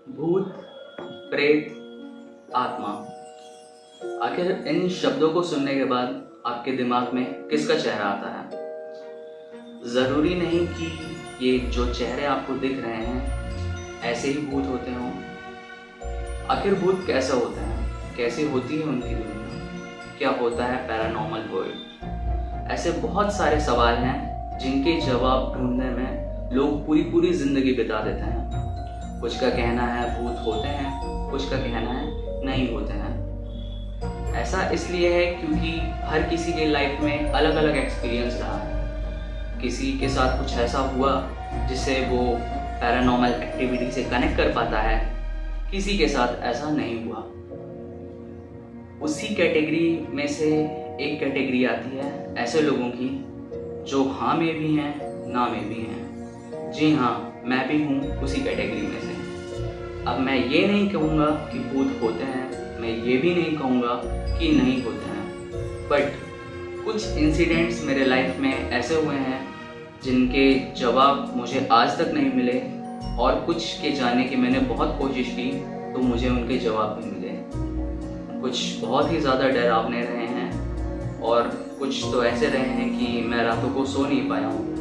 भूत, प्रेत, आत्मा। आखिर इन शब्दों को सुनने के बाद आपके दिमाग में किसका चेहरा आता है? ज़रूरी नहीं कि ये जो चेहरे आपको दिख रहे हैं ऐसे ही भूत होते हों। आखिर भूत कैसे होते हैं? कैसी होती है उनकी दुनिया? क्या होता है पैरानॉर्मल वर्ल्ड? ऐसे बहुत सारे सवाल हैं जिनके जवाब ढूंढने में लोग पूरी पूरी ज़िंदगी बिता देते हैं। कुछ का कहना है भूत होते हैं, कुछ का कहना है नहीं होते हैं। ऐसा इसलिए है क्योंकि हर किसी के लाइफ में अलग अलग एक्सपीरियंस रहा है। किसी के साथ कुछ ऐसा हुआ जिससे वो पैरानॉर्मल एक्टिविटी से कनेक्ट कर पाता है, किसी के साथ ऐसा नहीं हुआ। उसी कैटेगरी में से एक कैटेगरी आती है ऐसे लोगों की जो हाँ में भी हैं, ना में भी हैं। जी हाँ, मैं भी हूँ उसी कैटेगरी में से। अब मैं ये नहीं कहूँगा कि भूत होते हैं, मैं ये भी नहीं कहूँगा कि नहीं होते हैं, बट कुछ इंसिडेंट्स मेरे लाइफ में ऐसे हुए हैं जिनके जवाब मुझे आज तक नहीं मिले, और कुछ के जानने की मैंने बहुत कोशिश की तो मुझे उनके जवाब भी मिले। कुछ बहुत ही ज़्यादा डरावने रहे हैं और कुछ तो ऐसे रहे हैं कि मैं रातों को सो नहीं पाया हूँ।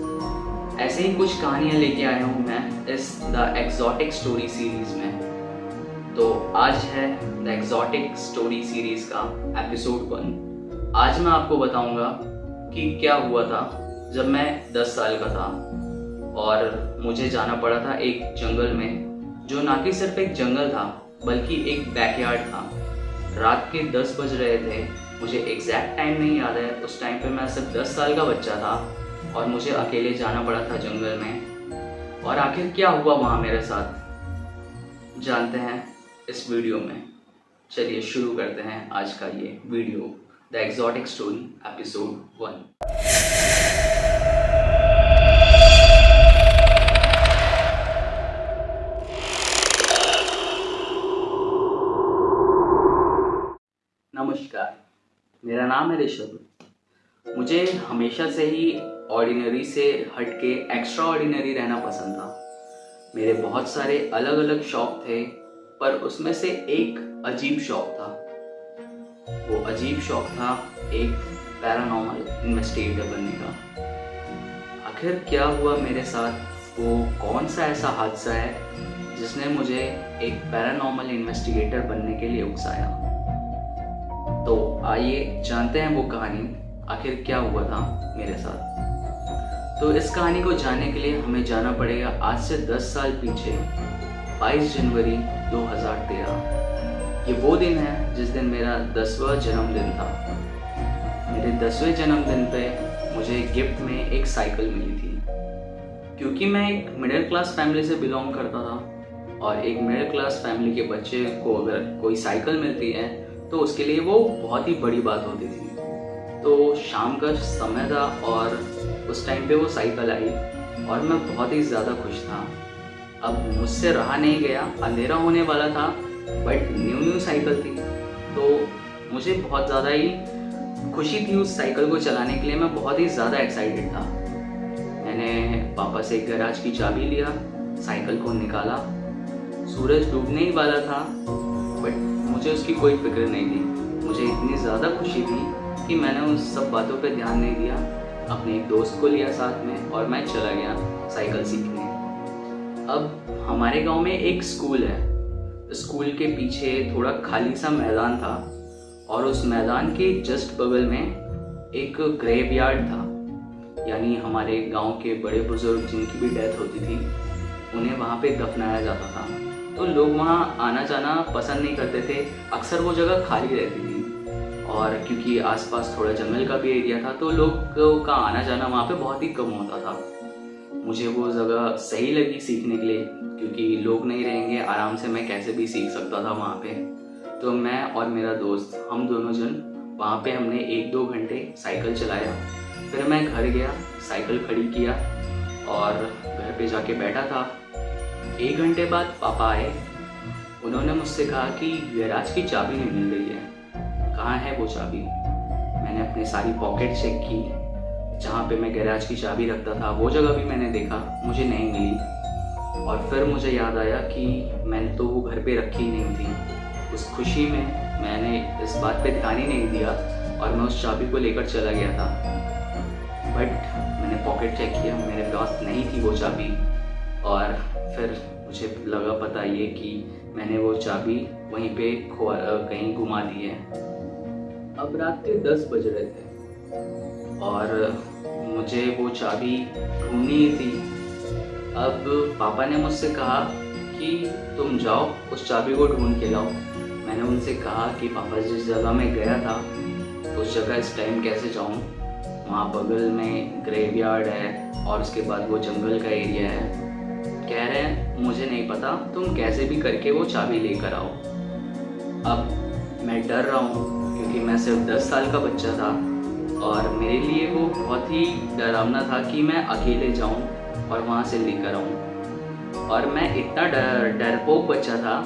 ऐसे ही कुछ कहानियाँ लेके आया हूँ मैं इस द एक्सोटिक स्टोरी सीरीज़ में। तो आज है द एक्सोटिक स्टोरी सीरीज़ का एपिसोड 1। आज मैं आपको बताऊंगा कि क्या हुआ था जब मैं 10 साल का था और मुझे जाना पड़ा था एक जंगल में, जो ना कि सिर्फ एक जंगल था बल्कि एक बैकयार्ड था। रात के 10 बज रहे थे, मुझे एग्जैक्ट टाइम नहीं याद है। उस टाइम पे मैं सिर्फ 10 साल का बच्चा था और मुझे अकेले जाना पड़ा था जंगल में। और आखिर क्या हुआ वहाँ मेरे साथ, जानते हैं इस वीडियो में। चलिए शुरू करते हैं आज का ये video, the exotic story episode 1। नमस्कार, मेरा नाम है ऋषभ। मुझे हमेशा से ही ऑर्डिनरी से हटके एक्स्ट्रा ऑर्डिनरी रहना पसंद था। मेरे बहुत सारे अलग अलग शौक थे, पर उसमें से एक अजीब शौक था। वो अजीब शौक था एक पैरानॉर्मल इन्वेस्टिगेटर बनने का। आखिर क्या हुआ मेरे साथ, वो कौन सा ऐसा हादसा है जिसने मुझे एक पैरानॉर्मल इन्वेस्टिगेटर बनने के लिए उकसाया। तो आइए जानते हैं वो कहानी, आखिर क्या हुआ था मेरे साथ। तो इस कहानी को जानने के लिए हमें जाना पड़ेगा आज से 10 साल पीछे, 22 जनवरी 2013। ये वो दिन है जिस दिन मेरा 10वां जन्मदिन था। मेरे 10वें जन्मदिन पे मुझे गिफ्ट में एक साइकिल मिली थी। क्योंकि मैं एक मिडिल क्लास फैमिली से बिलोंग करता था, और एक मिडिल क्लास फैमिली के बच्चे को अगर कोई साइकिल मिलती है तो उसके लिए वो बहुत ही बड़ी बात होती थी। तो शाम का समय था और उस टाइम पे वो साइकिल आई और मैं बहुत ही ज़्यादा खुश था। अब मुझसे रहा नहीं गया, अंधेरा होने वाला था, बट न्यू साइकिल थी तो मुझे बहुत ज़्यादा ही खुशी थी उस साइकिल को चलाने के लिए। मैं बहुत ही ज़्यादा एक्साइटेड था। मैंने पापा से एक गैराज की चाबी लिया, साइकिल को निकाला। सूरज डूबने ही वाला था, बट मुझे उसकी कोई फिक्र नहीं थी। मुझे इतनी ज़्यादा खुशी थी कि मैंने उस सब बातों पे ध्यान नहीं दिया। अपने एक दोस्त को लिया साथ में और मैं चला गया साइकिल सीखने। अब हमारे गांव में एक स्कूल है। स्कूल के पीछे थोड़ा खाली सा मैदान था और उस मैदान के जस्ट बगल में एक ग्रेवयार्ड था, यानी हमारे गांव के बड़े बुजुर्ग जिनकी भी डेथ होती थी उन्हें वहाँ पे दफनाया जाता था। तो लोग वहाँ आना जाना पसंद नहीं करते थे, अक्सर वो जगह खाली रहती थी। और क्योंकि आसपास थोड़ा जंगल का भी एरिया था तो लोगों का आना जाना वहाँ पे बहुत ही कम होता था। मुझे वो जगह सही लगी सीखने के लिए, क्योंकि लोग नहीं रहेंगे, आराम से मैं कैसे भी सीख सकता था वहाँ पे। तो मैं और मेरा दोस्त, हम दोनों जन वहाँ पे हमने 1-2 घंटे साइकिल चलाया। फिर मैं घर गया, साइकिल खड़ी किया और घर पे जाके बैठा था। 1 घंटे बाद पापा आए। उन्होंने मुझसे कहा कि गैराज की चाबी नहीं मिल रही है, कहाँ है वो चाबी। मैंने अपनी सारी पॉकेट चेक की, जहाँ पे मैं गैराज की चाबी रखता था वो जगह भी मैंने देखा, मुझे नहीं मिली। और फिर मुझे याद आया कि मैंने तो वो घर पे रखी ही नहीं थी। उस खुशी में मैंने इस बात पे ध्यान ही नहीं दिया और मैं उस चाबी को लेकर चला गया था। बट मैंने पॉकेट चेक किया, मेरे पास नहीं थी वो चाबी। और फिर मुझे लगा पता ये कि मैंने वो चाबी वहीं पे कहीं घुमा दी है। अब रात के 10 बज रहे थे और मुझे वो चाबी ढूंढनी थी। अब पापा ने मुझसे कहा कि तुम जाओ उस चाबी को ढूंढ के लाओ। मैंने उनसे कहा कि पापा जिस जगह मैं गया था उस जगह इस टाइम कैसे जाऊं, वहाँ बगल में ग्रेवयार्ड है और उसके बाद वो जंगल का एरिया है। कह रहे हैं मुझे नहीं पता, तुम कैसे भी करके वो चाबी लेकर आओ। अब मैं डर रहा हूँ क्योंकि मैं सिर्फ 10 साल का बच्चा था और मेरे लिए वो बहुत ही डरावना था कि मैं अकेले जाऊँ और वहाँ से लेकर आऊँ। और मैं इतना डरपोक बच्चा था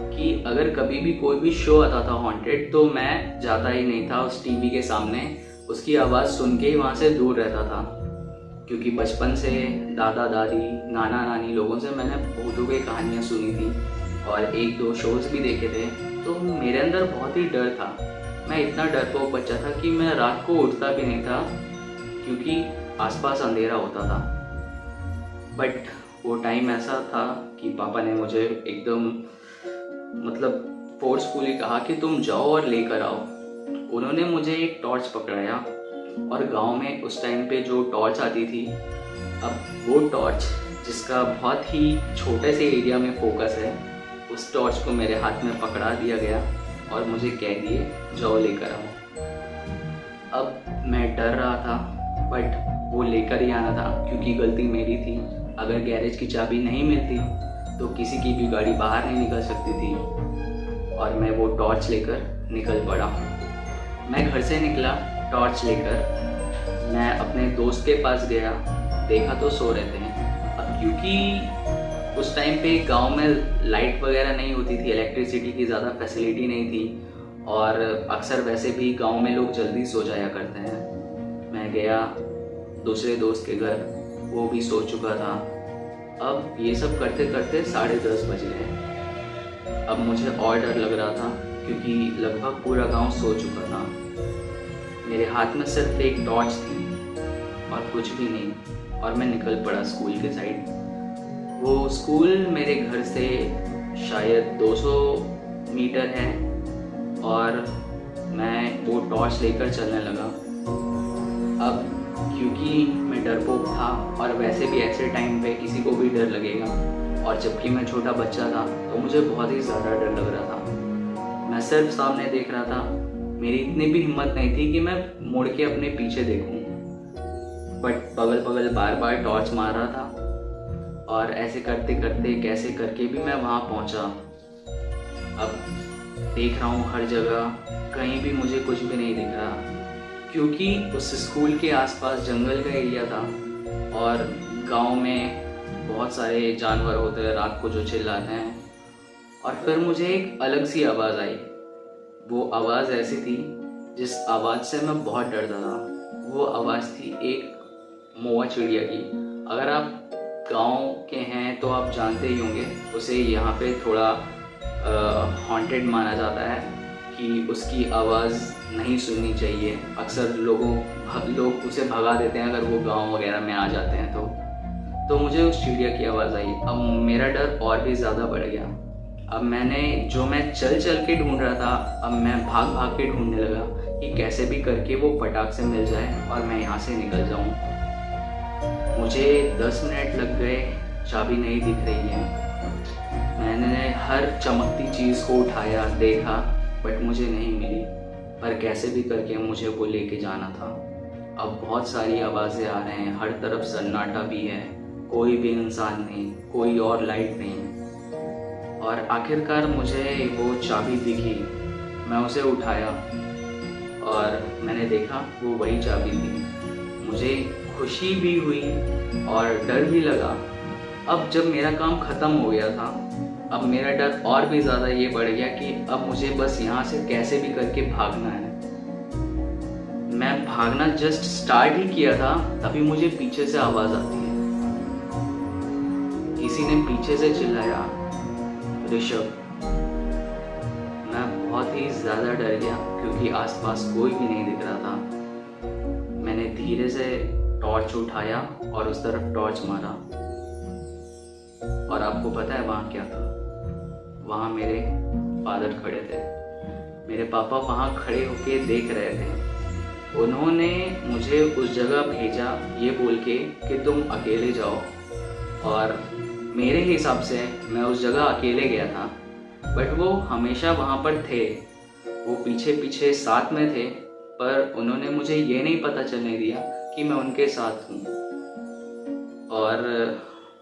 कि अगर कभी भी कोई भी शो आता था हॉन्टेड तो मैं जाता ही नहीं था उस टीवी के सामने, उसकी आवाज़ सुन के ही वहाँ से दूर रहता था। क्योंकि बचपन से दादा दादी नाना नानी लोगों से मैंने भूतों की कहानियाँ सुनी थी और 1-2 शोज़ भी देखे थे, तो मेरे अंदर बहुत ही डर था। मैं इतना डरपोक बच्चा था कि मैं रात को उठता भी नहीं था क्योंकि आसपास अंधेरा होता था। बट वो टाइम ऐसा था कि पापा ने मुझे एकदम फोर्सफुली कहा कि तुम जाओ और लेकर आओ। उन्होंने मुझे एक टॉर्च पकड़ाया और गांव में उस टाइम पे जो टॉर्च आती थी, अब वो टॉर्च जिसका बहुत ही छोटे से एरिया में फोकस है, उस टॉर्च को मेरे हाथ में पकड़ा दिया गया और मुझे कह दिए जाओ लेकर आओ। अब मैं डर रहा था बट वो लेकर ही आना था क्योंकि गलती मेरी थी। अगर गैरेज की चाबी नहीं मिलती तो किसी की भी गाड़ी बाहर नहीं निकल सकती थी और मैं वो टॉर्च लेकर निकल पड़ा। मैं घर से निकला टॉर्च लेकर, मैं अपने दोस्त के पास गया, देखा तो सो रहे थे। अब क्योंकि उस टाइम पे गांव में लाइट वगैरह नहीं होती थी, इलेक्ट्रिसिटी की ज़्यादा फैसिलिटी नहीं थी और अक्सर वैसे भी गांव में लोग जल्दी सो जाया करते हैं। मैं गया दूसरे दोस्त के घर, वो भी सो चुका था। अब ये सब करते करते 10:30 बज गए। अब मुझे और डर लग रहा था क्योंकि लगभग पूरा गांव सो चुका था। मेरे हाथ में सिर्फ एक टॉर्च थी और कुछ भी नहीं और मैं निकल पड़ा स्कूल के साइड। वो स्कूल मेरे घर से शायद 200 मीटर है और मैं वो टॉर्च लेकर चलने लगा। अब क्योंकि मैं डरपोक था और वैसे भी ऐसे टाइम पे किसी को भी डर लगेगा और जबकि मैं छोटा बच्चा था तो मुझे बहुत ही ज़्यादा डर लग रहा था। मैं सिर्फ सामने देख रहा था, मेरी इतनी भी हिम्मत नहीं थी कि मैं मुड़ के अपने पीछे देखूं। बट बगल बगल बार बार टॉर्च मार रहा था और ऐसे करते करते कैसे करके भी मैं वहाँ पहुँचा। अब देख रहा हूँ हर जगह, कहीं भी मुझे कुछ भी नहीं दिख रहा क्योंकि उस स्कूल के आसपास जंगल का एरिया था और गांव में बहुत सारे जानवर होते हैं रात को जो चिल्लाते हैं। और फिर मुझे एक अलग सी आवाज़ आई। वो आवाज़ ऐसी थी जिस आवाज़ से मैं बहुत डरता था। वो आवाज़ थी एक मौआ चिड़िया की। अगर आप गांव के हैं तो आप जानते ही होंगे, उसे यहाँ पे थोड़ा हॉन्टेड माना जाता है कि उसकी आवाज़ नहीं सुननी चाहिए। अक्सर लोग उसे भगा देते हैं अगर वो गांव वगैरह में आ जाते हैं तो मुझे उस चिड़िया की आवाज़ आई। अब मेरा डर और भी ज़्यादा बढ़ गया। अब मैं चल चल के ढूंढ रहा था, अब मैं भाग भाग के ढूंढने लगा कि कैसे भी करके वो फटाक से मिल जाए और मैं यहाँ से निकल जाऊँ। मुझे 10 मिनट लग गए, चाबी नहीं दिख रही है। मैंने हर चमकती चीज़ को उठाया, देखा, बट मुझे नहीं मिली। पर कैसे भी करके मुझे वो लेके जाना था। अब बहुत सारी आवाज़ें आ रहे हैं, हर तरफ सन्नाटा भी है, कोई भी इंसान नहीं, कोई और लाइट नहीं। और आखिरकार मुझे वो चाबी दिखी। मैं उसे उठाया और मैंने देखा वो वही चाबी थी। मुझे खुशी भी हुई और डर भी लगा। अब जब मेरा काम ख़त्म हो गया था, अब मेरा डर और भी ज़्यादा ये बढ़ गया कि अब मुझे बस यहाँ से कैसे भी करके भागना है। मैं भागना जस्ट स्टार्ट ही किया था तभी मुझे पीछे से आवाज़ आती है किसी ने पीछे से चिल्लाया, ऋषभ। मैं बहुत ही ज़्यादा डर गया क्योंकि आसपास कोई भी नहीं दिख रहा था। मैंने धीरे से टॉर्च उठाया और उस तरफ टॉर्च मारा, और आपको पता है वहाँ क्या था? वहाँ मेरे फादर खड़े थे। मेरे पापा वहाँ खड़े होके देख रहे थे। उन्होंने मुझे उस जगह भेजा ये बोल के कि तुम अकेले जाओ, और मेरे हिसाब से मैं उस जगह अकेले गया था, बट वो हमेशा वहाँ पर थे। वो पीछे पीछे साथ में थे, पर उन्होंने मुझे ये नहीं पता चलने दिया कि मैं उनके साथ हूँ। और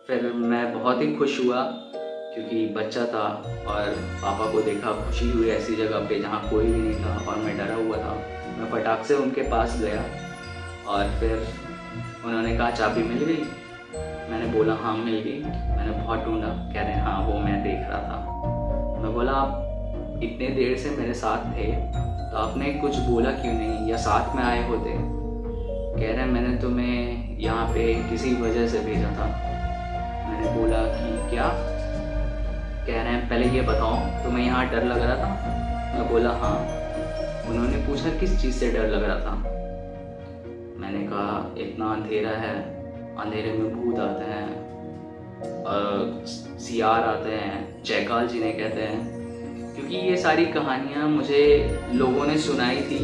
फिर मैं बहुत ही खुश हुआ क्योंकि बच्चा था, और पापा को देखा खुशी हुई ऐसी जगह पे जहाँ कोई भी नहीं था और मैं डरा हुआ था। मैं फटाक से उनके पास गया और फिर उन्होंने कहा, चाबी मिल गई? मैंने बोला, हाँ मिल गई। मैंने बहुत ढूंढा। कह रहे, हाँ वो मैं देख रहा था। मैं बोला, आप इतने देर से मेरे साथ थे तो आपने कुछ बोला क्यों नहीं, या साथ में आए होते? कह रहे, मैंने तुम्हें यहाँ पे किसी वजह से भेजा था। मैंने बोला कि क्या? कह रहे हैं, पहले ये बताओ तुम्हें यहाँ डर लग रहा था? मैं बोला, हाँ। उन्होंने पूछा, किस चीज़ से डर लग रहा था? मैंने कहा, इतना अंधेरा है, अंधेरे में भूत आते हैं, सियार आते हैं, चैकाल जिन्हें कहते हैं। क्योंकि ये सारी कहानियाँ मुझे लोगों ने सुनाई थी।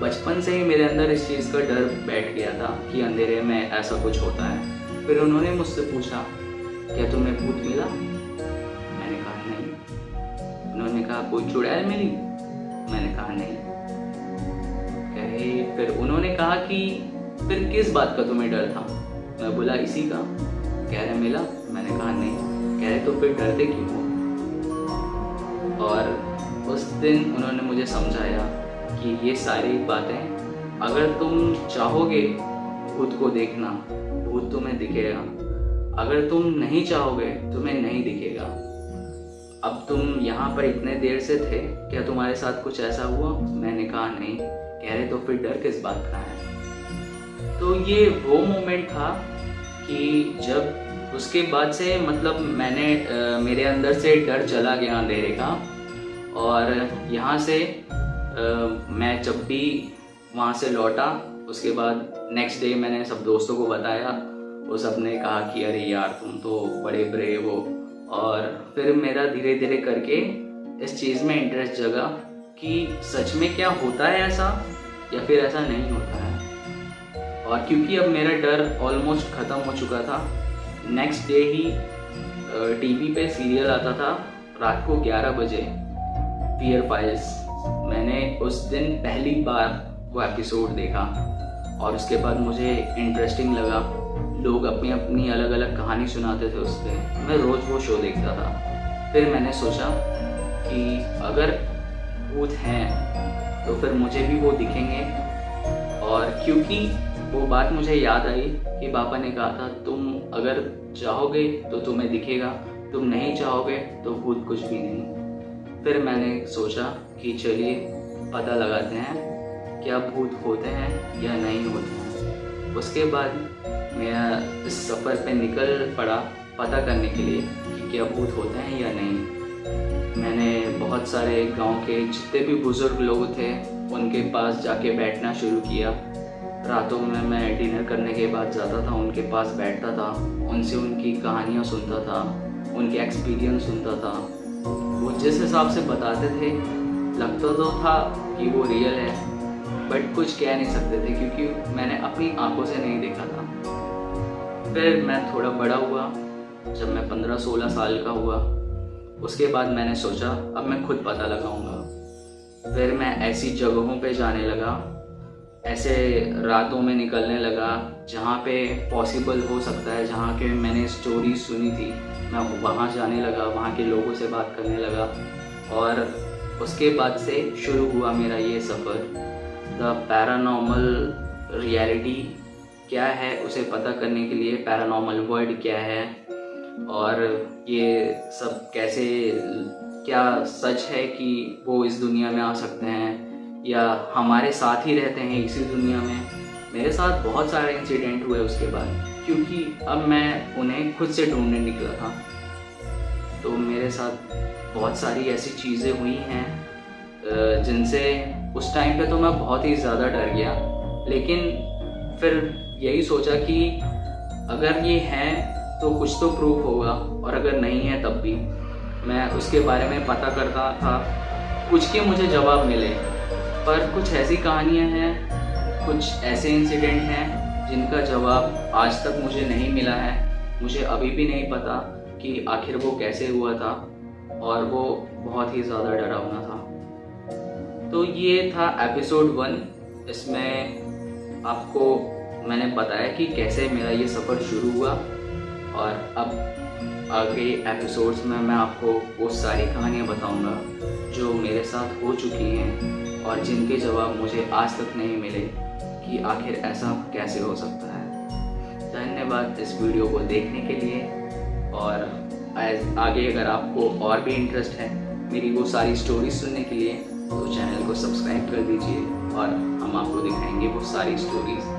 बचपन से ही मेरे अंदर इस चीज़ का डर बैठ गया था कि अंधेरे में ऐसा कुछ होता है। फिर उन्होंने मुझसे पूछा, क्या तुम्हें भूत मिला? मैंने कहा, नहीं। उन्होंने कहा, कोई चुड़ैल मिली? मैंने कहा, नहीं। कहे, फिर उन्होंने कहा कि फिर किस बात का तुम्हें डर था? मैं बोला, इसी का। कह रहे, मिला? मैंने कहा, नहीं। कह रहे, तो फिर डरते क्यों हो? और उस दिन उन्होंने मुझे समझाया कि ये सारी बातें, अगर तुम चाहोगे खुद को देखना, भूत तुम्हें दिखेगा। अगर तुम नहीं चाहोगे, तुम्हें नहीं दिखेगा। अब तुम यहाँ पर इतने देर से थे, क्या तुम्हारे साथ कुछ ऐसा हुआ? मैंने कहा, नहीं। कह रहे, तो फिर डर किस बात का है? तो ये वो मोमेंट था कि जब उसके बाद से मतलब मेरे अंदर से डर चला गया अंधेरे का। और यहाँ से मैं जब भी वहाँ से लौटा, उसके बाद नेक्स्ट डे मैंने सब दोस्तों को बताया। वो सब ने कहा कि अरे यार, तुम तो बड़े ब्रेव हो। और फिर मेरा धीरे धीरे करके इस चीज़ में इंटरेस्ट जगा कि सच में क्या होता है ऐसा, या फिर ऐसा नहीं होता है। और क्योंकि अब मेरा डर ऑलमोस्ट ख़त्म हो चुका था, नेक्स्ट डे ही टीवी पे सीरियल आता था रात को 11 बजे, फियर फाइल्स। मैंने उस दिन पहली बार वो एपिसोड देखा और उसके बाद मुझे इंटरेस्टिंग लगा। लोग अपनी अपनी अलग अलग कहानी सुनाते थे उस पर। मैं रोज़ वो शो देखता था। फिर मैंने सोचा कि अगर भूत हैं तो फिर मुझे भी वो दिखेंगे। और क्योंकि वो बात मुझे याद आई कि पापा ने कहा था, तुम अगर चाहोगे तो तुम्हें दिखेगा, तुम नहीं चाहोगे तो भूत कुछ भी नहीं। फिर मैंने सोचा कि चलिए पता लगाते हैं क्या भूत होते हैं या नहीं होते हैं। उसके बाद मैं इस सफ़र पे निकल पड़ा पता करने के लिए कि क्या भूत होते हैं या नहीं। मैंने बहुत सारे गांव के जितने भी बुज़ुर्ग लोग थे उनके पास जाके बैठना शुरू किया। रातों में मैं डिनर करने के बाद जाता था, उनके पास बैठता था, उनसे उनकी कहानियाँ सुनता था, उनके एक्सपीरियंस सुनता था। वो जिस हिसाब से बताते थे लगता तो था कि वो रियल है, बट कुछ कह नहीं सकते थे क्योंकि मैंने अपनी आंखों से नहीं देखा था। फिर मैं थोड़ा बड़ा हुआ, जब मैं 15-16 साल का हुआ, उसके बाद मैंने सोचा अब मैं खुद पता लगाऊंगा। फिर मैं ऐसी जगहों पे जाने लगा, ऐसे रातों में निकलने लगा जहाँ पे पॉसिबल हो सकता है, जहाँ के मैंने स्टोरी सुनी थी, मैं वहाँ जाने लगा, वहाँ के लोगों से बात करने लगा। और उसके बाद से शुरू हुआ मेरा ये सफ़र। द पैरानॉर्मल रियलिटी क्या है उसे पता करने के लिए, पैरानॉर्मल वर्ल्ड क्या है, और ये सब कैसे, क्या सच है कि वो इस दुनिया में आ सकते हैं या हमारे साथ ही रहते हैं इसी दुनिया में। मेरे साथ बहुत सारे इंसिडेंट हुए उसके बाद, क्योंकि अब मैं उन्हें खुद से ढूंढने निकला था। तो मेरे साथ बहुत सारी ऐसी चीज़ें हुई हैं जिनसे उस टाइम पे तो मैं बहुत ही ज़्यादा डर गया, लेकिन फिर यही सोचा कि अगर ये हैं तो कुछ तो प्रूफ होगा, और अगर नहीं है तब भी। मैं उसके बारे में पता करता था, कुछ के मुझे जवाब मिले, पर कुछ ऐसी कहानियाँ हैं, कुछ ऐसे इंसिडेंट हैं जिनका जवाब आज तक मुझे नहीं मिला है। मुझे अभी भी नहीं पता कि आखिर वो कैसे हुआ था, और वो बहुत ही ज़्यादा डरावना था। तो ये था एपिसोड 1। इसमें आपको मैंने बताया कि कैसे मेरा ये सफ़र शुरू हुआ, और अब आगे एपिसोड्स में मैं आपको वो सारी कहानियाँ बताऊंगा जो मेरे साथ हो चुकी हैं और जिनके जवाब मुझे आज तक नहीं मिले कि आखिर ऐसा कैसे हो सकता है। धन्यवाद इस वीडियो को देखने के लिए, और आगे अगर आपको और भी इंटरेस्ट है मेरी वो सारी स्टोरीज सुनने के लिए, तो चैनल को सब्सक्राइब कर दीजिए और हम आपको दिखाएंगे वो सारी स्टोरीज़।